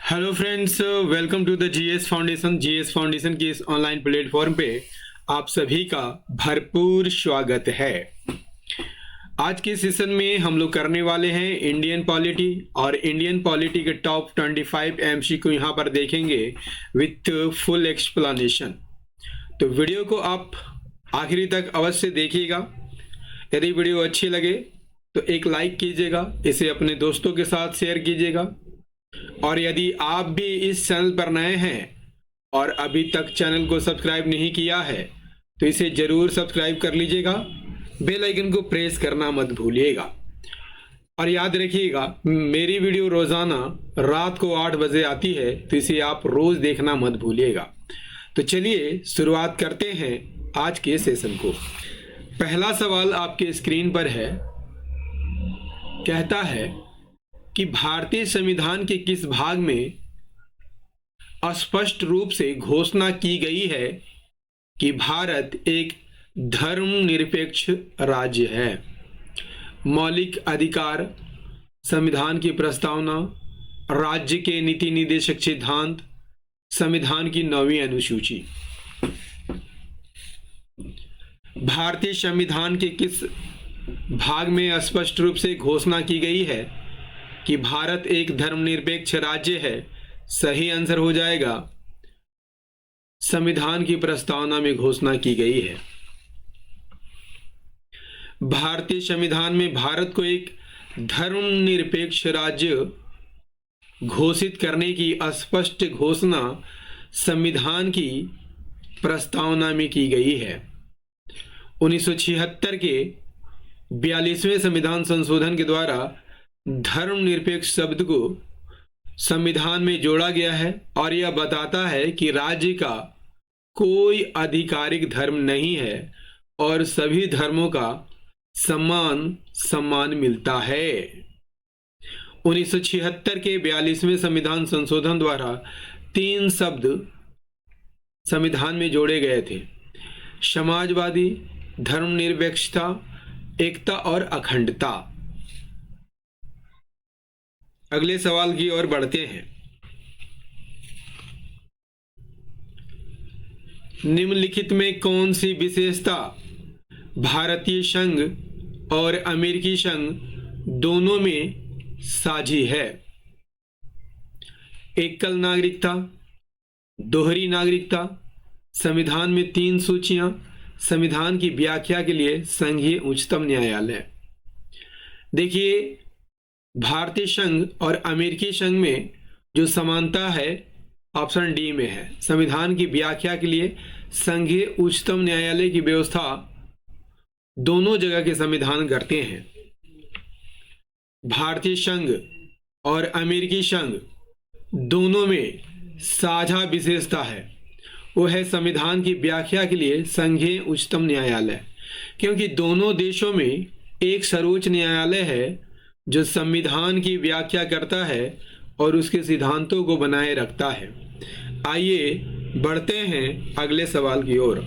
Hello friends, welcome to the GS foundation की इस online platform पे आप सभी का भरपूर स्वागत है। आज के सेशन में हम लोग करने वाले हैं इंडियन पॉलिटी और इंडियन पॉलिटी के टॉप 25 एमसीक्यू यहाँ पर देखेंगे विथ फुल एक्सप्लेनेशन। तो वीडियो को आप आखिरी तक अवश्य देखिएगा। यदि वीडियो अच्छी लगे तो एक लाइक कीजिएगा, इसे अपने दोस्तों के साथ शेयर कीजिएगा। और यदि आप भी इस चैनल पर नए हैं और अभी तक चैनल को सब्सक्राइब नहीं किया है तो इसे जरूर सब्सक्राइब कर लीजिएगा। बेल आइकन को प्रेस करना मत भूलिएगा। और याद रखिएगा, मेरी वीडियो रोजाना रात को 8 बजे आती है, तो इसे आप रोज देखना मत भूलिएगा। तो चलिए शुरुआत करते हैं आज के सेशन को। पहला सवाल आपके स्क्रीन पर है, कहता है कि भारतीय संविधान के किस भाग में स्पष्ट रूप से घोषणा की गई है कि भारत एक धर्मनिरपेक्ष राज्य है। मौलिक अधिकार, संविधान की प्रस्तावना, राज्य के नीति निर्देशक सिद्धांत, संविधान की 9वीं अनुसूची। भारतीय संविधान के किस भाग में स्पष्ट रूप से घोषणा की गई है कि भारत एक धर्मनिरपेक्ष राज्य है? सही आंसर हो जाएगा, संविधान की प्रस्तावना में घोषणा की गई है। भारतीय संविधान में भारत को एक धर्मनिरपेक्ष राज्य घोषित करने की स्पष्ट घोषणा संविधान की प्रस्तावना में की गई है। 1976 के 42वें संविधान संशोधन के द्वारा धर्मनिरपेक्ष शब्द को संविधान में जोड़ा गया है और यह बताता है कि राज्य का कोई आधिकारिक धर्म नहीं है और सभी धर्मों का सम्मान मिलता है। 1976 के 42वें संविधान संशोधन द्वारा 3 शब्द संविधान में जोड़े गए थे: समाजवादी, धर्मनिरपेक्षता, एकता और अखंडता। अगले सवाल की ओर बढ़ते हैं। निम्नलिखित में कौन सी विशेषता भारतीय संघ और अमेरिकी संघ दोनों में साझी है? एकल नागरिकता, दोहरी नागरिकता, संविधान में 3 सूचियां, संविधान की व्याख्या के लिए संघीय उच्चतम न्यायालय। देखिए, भारतीय संघ और अमेरिकी संघ में जो समानता है ऑप्शन डी में है। संविधान की व्याख्या के लिए संघीय उच्चतम न्यायालय की व्यवस्था दोनों जगह के संविधान करते हैं। भारतीय संघ और अमेरिकी संघ दोनों में साझा विशेषता है, वो है संविधान की व्याख्या के लिए संघीय उच्चतम न्यायालय। क्योंकि दोनों देशों में एक सर्वोच्च न्यायालय है जो संविधान की व्याख्या करता है और उसके सिद्धांतों को बनाए रखता है। आइए बढ़ते हैं अगले सवाल की ओर।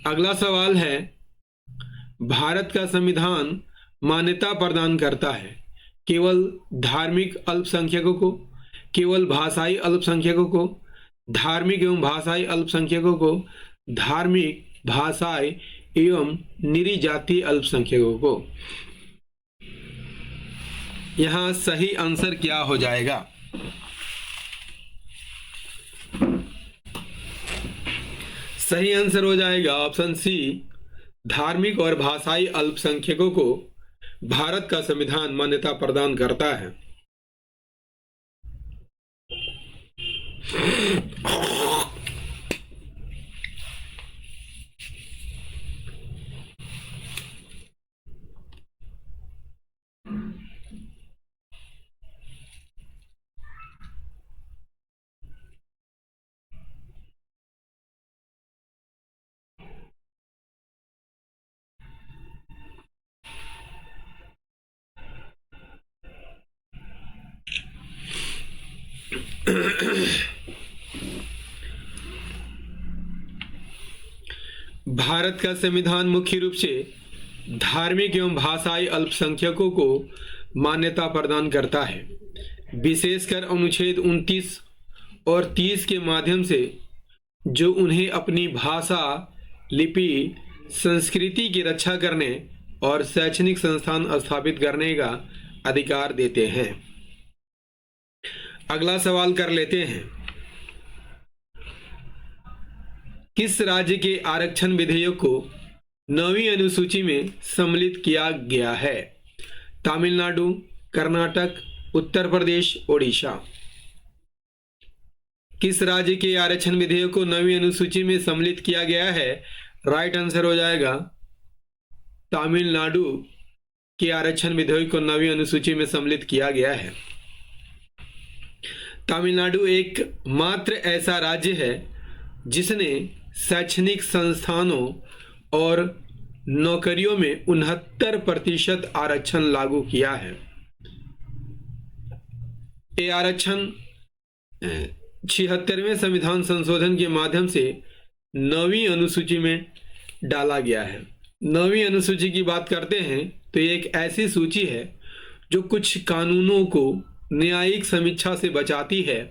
अगला सवाल है, भारत का संविधान मान्यता प्रदान करता है केवल धार्मिक अल्पसंख्यकों को, केवल भाषाई अल्पसंख्यकों को, धार्मिक एवं भाषाई अल्पसंख्यकों को, धार्मिक, भाषाई एवं निरी जातीय अल्पसंख्यकों को? यहां सही आंसर क्या हो जाएगा? सही आंसर हो जाएगा ऑप्शन सी, धार्मिक और भाषाई अल्पसंख्यकों को भारत का संविधान मान्यता प्रदान करता है। भारत का संविधान मुख्य रूप से धार्मिक एवं भाषाई अल्पसंख्यकों को मान्यता प्रदान करता है। विशेषकर अनुच्छेद 29 और 30 के माध्यम से जो उन्हें अपनी भाषा, लिपि, संस्कृति की रक्षा करने और शैक्षणिक संस्थान स्थापित करने का अधिकार देते हैं। अगला सवाल कर लेते हैं, किस राज्य के आरक्षण विधेयक को 9वीं अनुसूची में सम्मिलित किया गया है? तमिलनाडु, कर्नाटक, उत्तर प्रदेश, ओडिशा। किस राज्य के आरक्षण विधेयक को 9वीं अनुसूची में सम्मिलित किया गया है? राइट आंसर हो जाएगा तमिलनाडु के आरक्षण विधेयक को 9वीं अनुसूची में सम्मिलित किया गया है। तमिलनाडु एक मात्र ऐसा राज्य है जिसने शैक्षणिक संस्थानों और नौकरियों में 69% आरक्षण लागू किया है। ये आरक्षण 76वें संविधान संशोधन के माध्यम से 9वीं अनुसूची में डाला गया है। 9वीं अनुसूची की बात करते हैं तो ये एक ऐसी सूची है जो कुछ कानूनों को न्यायिक समीक्षा से बचाती है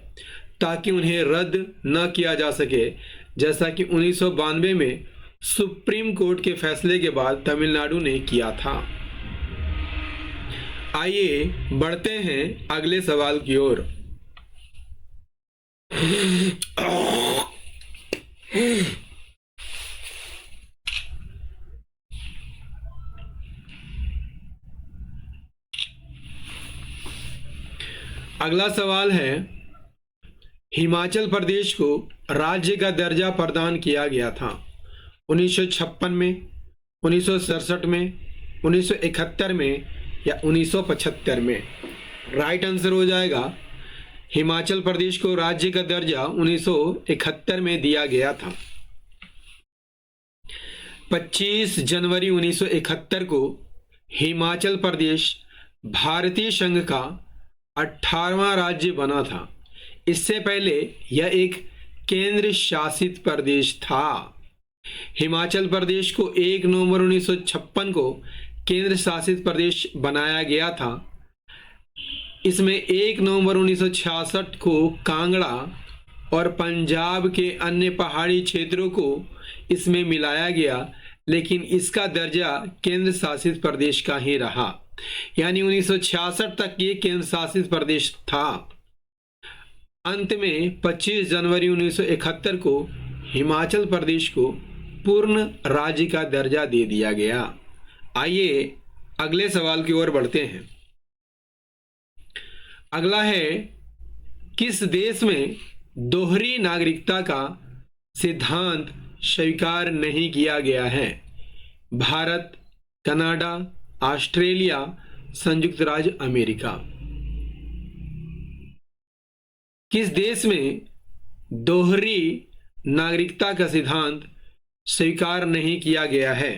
ताकि उन्हें रद्द न किया जा सके, जैसा कि 1992 में सुप्रीम कोर्ट के फैसले के बाद तमिलनाडु ने किया था। आइए बढ़ते हैं अगले सवाल की ओर। अगला सवाल है, हिमाचल प्रदेश को राज्य का दर्जा प्रदान किया गया था 1956 में, 1967 में, 1971 में या 1975 में? राइट आंसर हो जाएगा हिमाचल प्रदेश को राज्य का दर्जा 1971 में दिया गया था। 25 जनवरी 1971 को हिमाचल प्रदेश भारतीय संघ का 18वां राज्य बना था। इससे पहले यह एक केंद्र शासित प्रदेश था। हिमाचल प्रदेश को 1 नवंबर 1956 को केंद्र शासित प्रदेश बनाया गया था। इसमें 1 नवंबर 1966 को कांगड़ा और पंजाब के अन्य पहाड़ी क्षेत्रों को इसमें मिलाया गया, लेकिन इसका दर्जा केंद्र शासित प्रदेश का ही रहा। यानी 1966 तक ये केंद्र शासित प्रदेश था। अंत में 25 जनवरी 1971 को हिमाचल प्रदेश को पूर्ण राज्य का दर्जा दे दिया गया। आइए अगले सवाल की ओर बढ़ते हैं। अगला है, किस देश में दोहरी नागरिकता का सिद्धांत स्वीकार नहीं किया गया है? भारत, कनाडा, ऑस्ट्रेलिया, संयुक्त राज्य अमेरिका। किस देश में दोहरी नागरिकता का सिद्धांत स्वीकार नहीं किया गया है?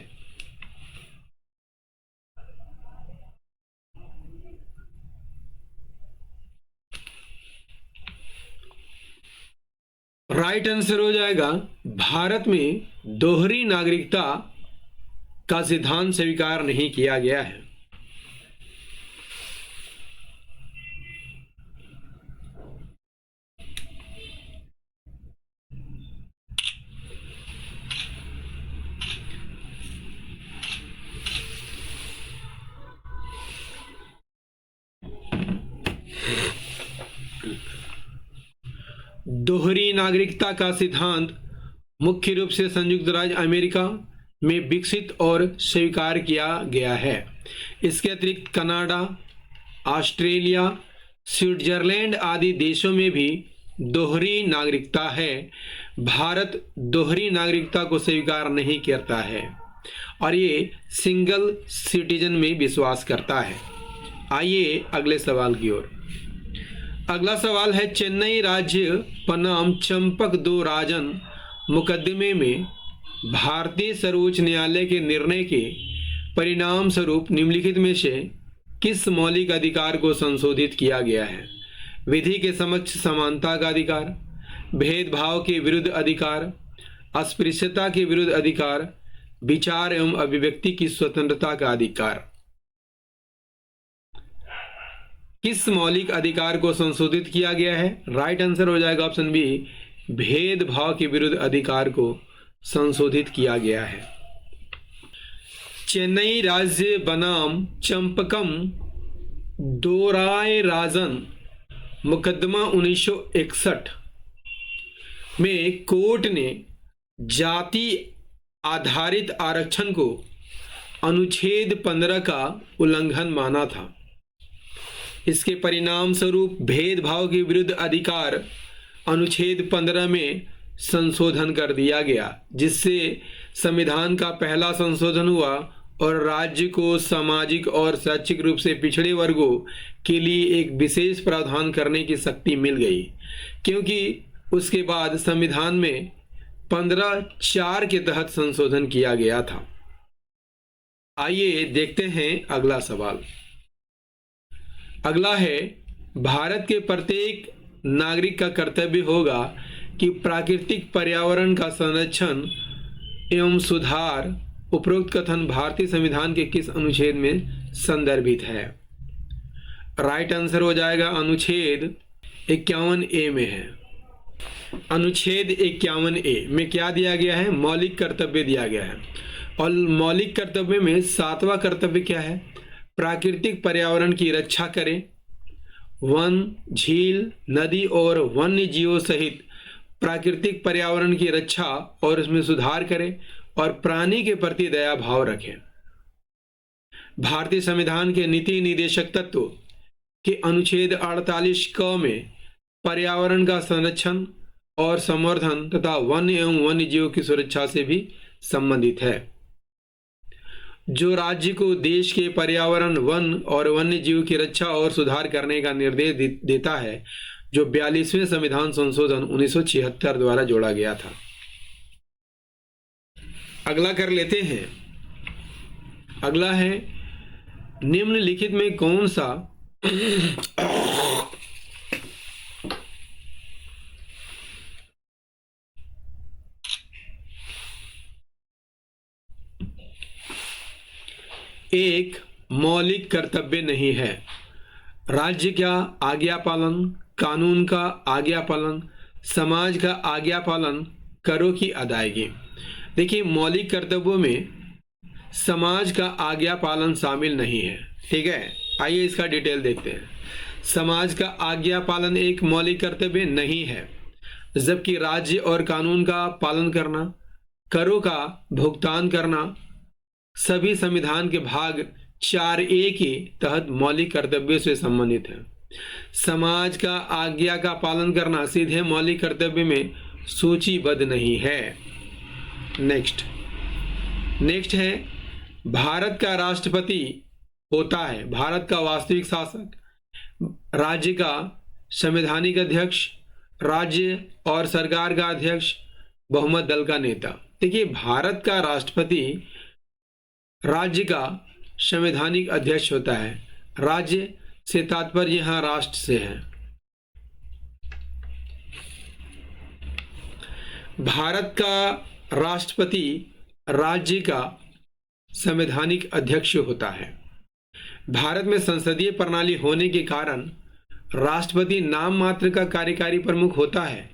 राइट आंसर हो जाएगा भारत में दोहरी नागरिकता का सिद्धांत स्वीकार नहीं किया गया है। दोहरी नागरिकता का सिद्धांत मुख्य रूप से संयुक्त राज्य अमेरिका में विकसित और स्वीकार किया गया है। इसके अतिरिक्त कनाडा, ऑस्ट्रेलिया, स्विट्जरलैंड आदि देशों में भी दोहरी नागरिकता है। भारत दोहरी नागरिकता को स्वीकार नहीं करता है और ये सिंगल सिटीजन में विश्वास करता है। आइए अगले सवाल की ओर। अगला सवाल है, चेन्नई राज्य बनाम चंपक दो राजन मुकदमे में भारतीय सर्वोच्च न्यायालय के निर्णय के परिणाम स्वरूप निम्नलिखित में से किस मौलिक अधिकार को संशोधित किया गया है? विधि के समक्ष समानता का अधिकार, भेदभाव के विरुद्ध अधिकार, अस्पृश्यता के विरुद्ध अधिकार, विचार एवं अभिव्यक्ति की स्वतंत्रता का अधिकार। किस मौलिक अधिकार को संशोधित किया गया है? राइट आंसर हो जाएगा ऑप्शन बी, भेदभाव के विरुद्ध अधिकार को संशोधित किया गया है। चेन्नई राज्य बनाम चंपकम दोराय राजन मुकदमा 1961 में कोर्ट ने जाति आधारित आरक्षण को अनुच्छेद 15 का उल्लंघन माना था। इसके परिणाम स्वरूप भेदभाव के विरुद्ध अधिकार अनुच्छेद 15 में संशोधन कर दिया गया, जिससे संविधान का पहला संशोधन हुआ और राज्य को सामाजिक और शैक्षिक रूप से पिछड़े वर्गों के लिए एक विशेष प्रावधान करने की शक्ति मिल गई, क्योंकि उसके बाद संविधान में 15(4) के तहत संशोधन किया गया था। आइए देखते हैं अगला सवाल। अगला है, भारत के प्रत्येक नागरिक का कर्तव्य होगा कि प्राकृतिक पर्यावरण का संरक्षण एवं सुधार। उपरोक्त कथन भारतीय संविधान के किस अनुच्छेद में संदर्भित है? राइट आंसर हो जाएगा अनुच्छेद 51A में है। अनुच्छेद 51A में क्या दिया गया है? मौलिक कर्तव्य दिया गया है, और मौलिक कर्तव्य में 7वां कर्तव्य क्या है? प्राकृतिक पर्यावरण की रक्षा करें, वन, झील, नदी और वन्य जीवों सहित प्राकृतिक पर्यावरण की रक्षा और उसमें सुधार करें और प्राणी के प्रति दया भाव रखें। भारतीय संविधान के नीति निर्देशक तत्व के अनुच्छेद 48 में पर्यावरण का संरक्षण और संवर्धन तथा वन्य एवं वन्य जीवों की सुरक्षा से भी संबंधित है। जो राज्य को देश के पर्यावरण, वन और वन्य जीव की रक्षा और सुधार करने का निर्देश देता है, जो 42वें संविधान संशोधन 1976 द्वारा जोड़ा गया था। अगला कर लेते हैं। अगला है, निम्नलिखित में कौन सा एक मौलिक कर्तव्य नहीं है? राज्य का आज्ञा पालन, कानून का आज्ञा पालन, समाज का आज्ञा पालन, करों की अदायगी। देखिए, मौलिक कर्तव्यों में समाज का आज्ञा पालन शामिल नहीं है। ठीक है, आइए इसका डिटेल देखते हैं। समाज का आज्ञा पालन एक मौलिक कर्तव्य नहीं है, जबकि राज्य और कानून का पालन करना, करों का भुगतान करना सभी संविधान के भाग 4A के तहत मौलिक कर्तव्यों से संबंधित है। समाज का आज्ञा का पालन करना सीधे मौलिक कर्तव्य में सूचीबद्ध नहीं है। नेक्स्ट है, भारत का राष्ट्रपति होता है भारत का वास्तविक शासक, राज्य का संवैधानिक अध्यक्ष, राज्य और सरकार का अध्यक्ष, बहुमत दल का नेता। देखिए, भारत का राष्ट्रपति राज्य का संवैधानिक अध्यक्ष होता है। राज्य से तात्पर्य यहां राष्ट्र से है। भारत का राष्ट्रपति राज्य का संवैधानिक अध्यक्ष होता है। भारत में संसदीय प्रणाली होने के कारण राष्ट्रपति नाम मात्र का कार्यकारी प्रमुख होता है,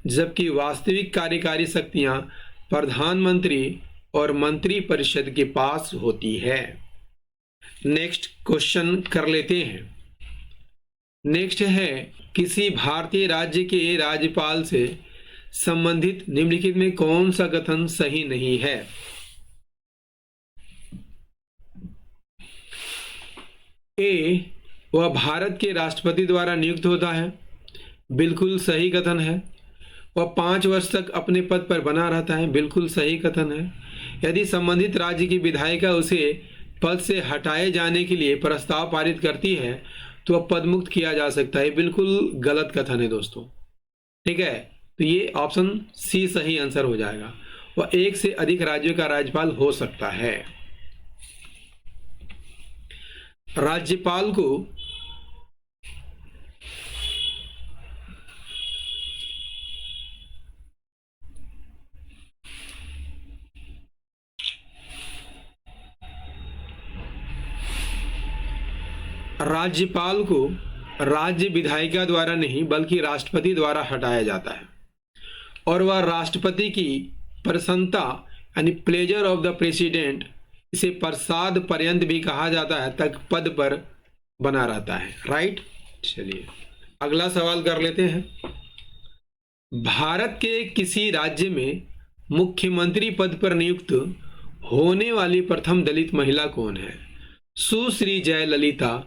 जबकि वास्तविक कार्यकारी शक्तियां प्रधानमंत्री और मंत्री परिषद के पास होती है। नेक्स्ट क्वेश्चन कर लेते हैं। नेक्स्ट है, किसी भारतीय राज्य के राज्यपाल से संबंधित निम्नलिखित में कौन सा कथन सही नहीं है? ए, वह भारत के राष्ट्रपति द्वारा नियुक्त होता है, बिल्कुल सही कथन है। वह 5 वर्ष तक अपने पद पर बना रहता है, बिल्कुल सही कथन है। यदि संबंधित राज्य की विधायिका उसे पद से हटाए जाने के लिए प्रस्ताव पारित करती है तो वह पदमुक्त किया जा सकता है, बिल्कुल गलत कथन है दोस्तों। ठीक है, तो ये ऑप्शन सी सही आंसर हो जाएगा। वह एक से अधिक राज्यों का राज्यपाल हो सकता है। राज्यपाल को राज्य विधायिका द्वारा नहीं बल्कि राष्ट्रपति द्वारा हटाया जाता है और वह राष्ट्रपति की प्रसन्नता यानी प्लेजर ऑफ द प्रेसिडेंट, इसे प्रसाद पर्यंत भी कहा जाता है, तक पद पर बना रहता है। राइट। चलिए अगला सवाल कर लेते हैं। भारत के किसी राज्य में मुख्यमंत्री पद पर नियुक्त होने वाली प्रथम दलित महिला कौन है? सुश्री जयललिता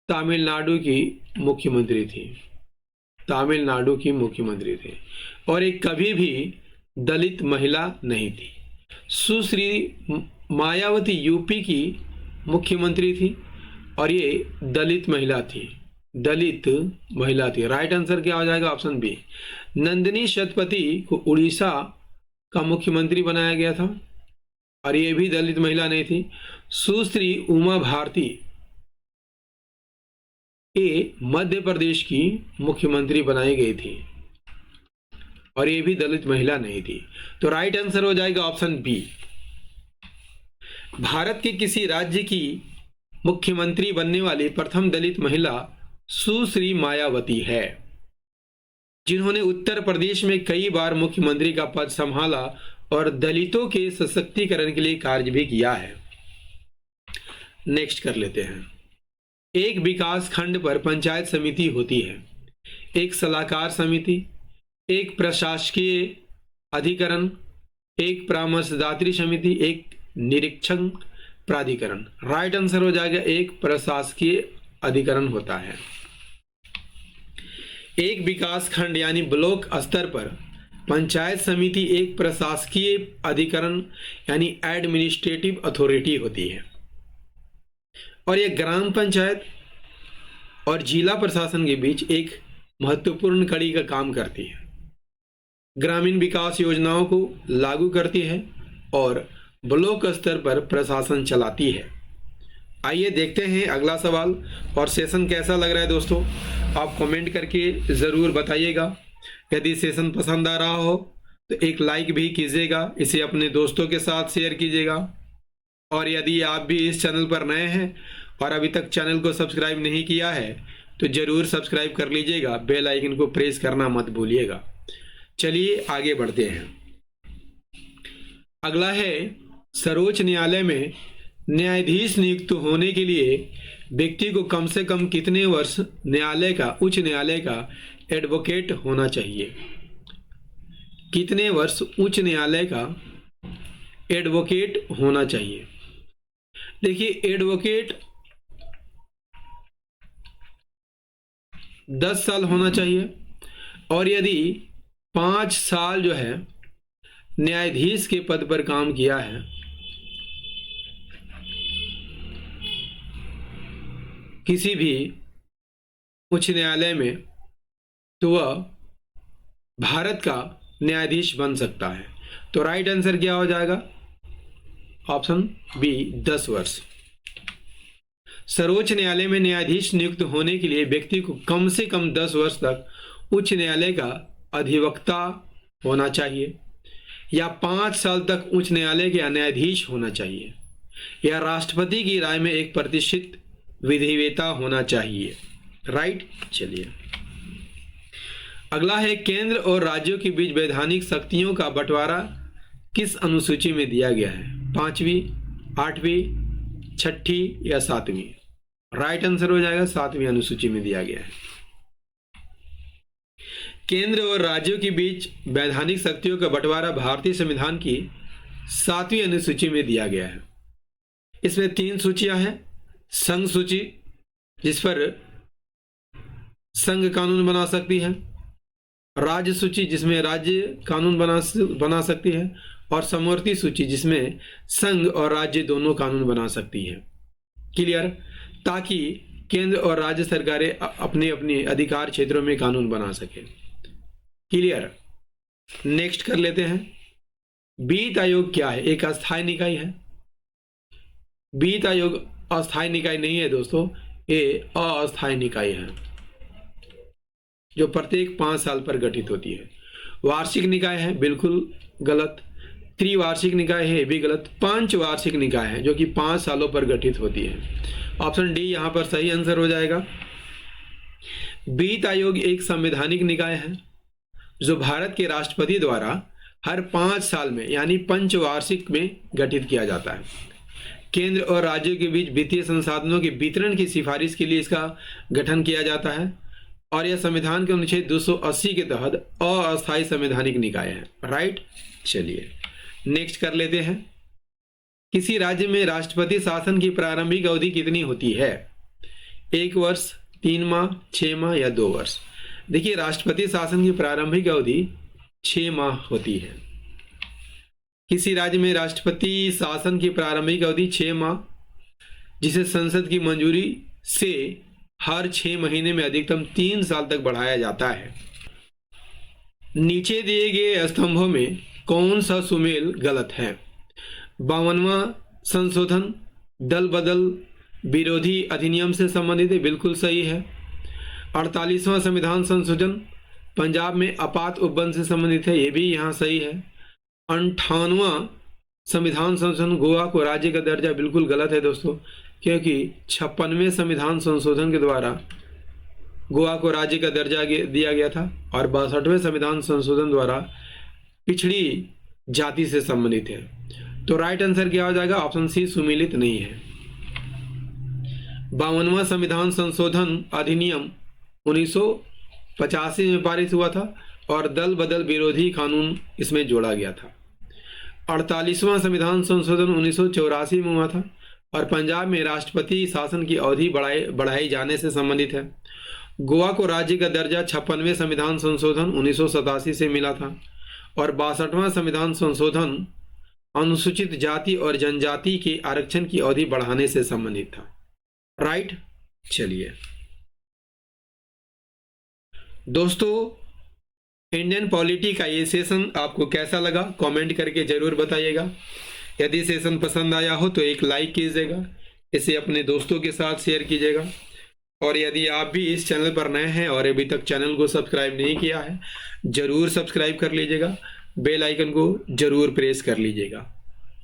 तमिलनाडु की मुख्यमंत्री थी। तमिलनाडु की मुख्यमंत्री थी और एक कभी भी दलित महिला नहीं थी। सुश्री मायावती यूपी की मुख्यमंत्री थी और ये दलित महिला थी। दलित महिला थी। राइट आंसर क्या हो जाएगा? Option B. नंदिनी शतपथी को उड़ीसा का मुख्यमंत्री बनाया गया था और ये भी दलित महिला नहीं थी। सुश्री उमा भारती ये मध्य प्रदेश की मुख्यमंत्री बनाई गई थी और ये भी दलित महिला नहीं थी। तो राइट आंसर हो जाएगा ऑप्शन बी। भारत के किसी राज्य की मुख्यमंत्री बनने वाली प्रथम दलित महिला सुश्री मायावती है, जिन्होंने उत्तर प्रदेश में कई बार मुख्यमंत्री का पद संभाला और दलितों के सशक्तिकरण के लिए कार्य भी किया है। नेक्स्ट कर लेते हैं। एक विकास खंड पर पंचायत समिति होती है, एक सलाहकार समिति, एक प्रशासकीय अधिकरण, एक परामर्शदात्री समिति, एक निरीक्षण प्राधिकरण। राइट आंसर हो जाएगा एक प्रशासकीय अधिकरण होता है। एक विकास खंड यानी ब्लॉक स्तर पर पंचायत समिति एक प्रशासकीय अधिकरण यानी एडमिनिस्ट्रेटिव अथॉरिटी होती है और यह ग्राम पंचायत और जिला प्रशासन के बीच एक महत्वपूर्ण कड़ी का काम करती है। ग्रामीण विकास योजनाओं को लागू करती है और ब्लॉक स्तर पर प्रशासन चलाती है। आइए देखते हैं अगला सवाल। और सेशन कैसा लग रहा है दोस्तों, आप कमेंट करके ज़रूर बताइएगा। यदि सेशन पसंद आ रहा हो तो एक लाइक भी कीजिएगा, इसे अपने दोस्तों के साथ शेयर कीजिएगा। और यदि आप भी इस चैनल पर नए हैं और अभी तक चैनल को सब्सक्राइब नहीं किया है तो ज़रूर सब्सक्राइब कर लीजिएगा, बेल आइकन को प्रेस करना मत भूलिएगा। चलिए आगे बढ़ते हैं। अगला है सर्वोच्च न्यायालय में न्यायाधीश नियुक्त होने के लिए व्यक्ति को कम से कम कितने वर्ष उच्च न्यायालय का एडवोकेट होना चाहिए? कितने वर्ष उच्च न्यायालय का एडवोकेट होना चाहिए? देखिए एडवोकेट 10 साल होना चाहिए और यदि 5 साल जो है न्यायाधीश के पद पर काम किया है किसी भी उच्च न्यायालय में तो वह भारत का न्यायाधीश बन सकता है। तो राइट आंसर क्या हो जाएगा? ऑप्शन बी 10 वर्ष। सर्वोच्च न्यायालय में न्यायाधीश नियुक्त होने के लिए व्यक्ति को कम से कम 10 वर्ष तक उच्च न्यायालय का अधिवक्ता होना चाहिए या 5 साल तक उच्च न्यायालय का न्यायाधीश होना चाहिए या राष्ट्रपति की राय में एक प्रतिष्ठित विधिवेता होना चाहिए। राइट। चलिए अगला है केंद्र और राज्यों के बीच वैधानिक शक्तियों का बंटवारा किस अनुसूची में दिया गया है? 5वीं, 8वीं, 6ठी या 7वीं? राइट आंसर हो जाएगा 7वीं अनुसूची में दिया गया है। केंद्र और राज्यों के बीच वैधानिक शक्तियों का बंटवारा भारतीय संविधान की 7वीं अनुसूची में दिया गया है। इसमें 3 सूचियां हैं। संघ सूची जिस पर संघ कानून बना सकती है, राज्य सूची जिसमें राज्य कानून बना सकती है और समवर्ती सूची जिसमें संघ और राज्य दोनों कानून बना सकती है। क्लियर? ताकि केंद्र और राज्य सरकारें अपने अपने अधिकार क्षेत्रों में कानून बना सके। क्लियर? नेक्स्ट कर लेते हैं। वित्त आयोग क्या है? एक अस्थायी निकाय है। वित्त आयोग अस्थायी निकाय नहीं है दोस्तों, ये अस्थायी निकाय है जो प्रत्येक 5 साल पर गठित होती है। वार्षिक निकाय है, बिल्कुल गलत। त्रिवार्षिक निकाय है, भी गलत। 5 वार्षिक निकाय है जो कि 5 सालों पर गठित होती है। ऑप्शन डी यहाँ पर सही आंसर हो जाएगा। वित्त आयोग एक संवैधानिक निकाय है जो भारत के राष्ट्रपति द्वारा हर 5 साल में यानी पंचवार्षिक में गठित किया जाता है। केंद्र और राज्यों के बीच वित्तीय संसाधनों के वितरण की सिफारिश के लिए इसका गठन किया जाता है और यह संविधान के अनुच्छेद 280 के तहत अस्थायी संवैधानिक निकाय है। राइट, चलिए नेक्स्ट कर लेते हैं। किसी राज्य में राष्ट्रपति शासन की प्रारंभिक अवधि कितनी होती है? 1 वर्ष, 3 माह, 6 माह या 2 वर्ष? देखिए, राष्ट्रपति शासन की प्रारंभिक अवधि 6 माह होती है। किसी राज्य में राष्ट्रपति शासन की प्रारंभिक अवधि 6 माह, जिसे संसद की मंजूरी से हर 6 महीने में अधिकतम 3 साल तक बढ़ाया जाता है। नीचे दिए गए स्तंभों में कौन सा सुमेल गलत है? 52वां संशोधन दल बदल विरोधी अधिनियम से संबंधित है, बिल्कुल सही है। 48वां संविधान संशोधन पंजाब में आपात उपबंध से संबंधित है, ये भी यहाँ सही है। 58वां संविधान संशोधन गोवा को राज्य का दर्जा, बिल्कुल गलत है दोस्तों, क्योंकि 56वें संविधान संशोधन के द्वारा गोवा को राज्य का दर्जा दिया गया था और 62वें संविधान संशोधन द्वारा पिछड़ी जाति से संबंधित है। तो राइट आंसर क्या हो जाएगा? ऑप्शन सी सुमेलित नहीं है। 52वां संविधान संशोधन अधिनियम 1985 में पारित हुआ था और दल बदल विरोधी कानून इसमें जोड़ा गया था। 48वां संविधान संशोधन 1984 में हुआ था और पंजाब में राष्ट्रपति शासन की अवधि बढ़ाई जाने से संबंधित है। गोवा को राज्य का दर्जा 56वें संविधान संशोधन 1987 से मिला था और 62वां संविधान संशोधन अनुसूचित जाति और जनजाति के आरक्षण की अवधि बढ़ाने से संबंधित था। राइट, चलिए दोस्तों, इंडियन पॉलिटी का ये सेशन आपको कैसा लगा कमेंट करके जरूर बताइएगा। यदि सेशन पसंद आया हो तो एक लाइक कीजिएगा, इसे अपने दोस्तों के साथ शेयर कीजिएगा और यदि आप भी इस चैनल पर नए हैं और अभी तक चैनल को सब्सक्राइब नहीं किया है, जरूर सब्सक्राइब कर लीजिएगा, बेल आइकन को जरूर प्रेस कर लीजिएगा।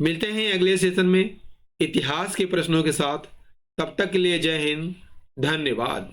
मिलते हैं अगले सेशन में इतिहास के प्रश्नों के साथ। तब तक के लिए जय हिंद, धन्यवाद।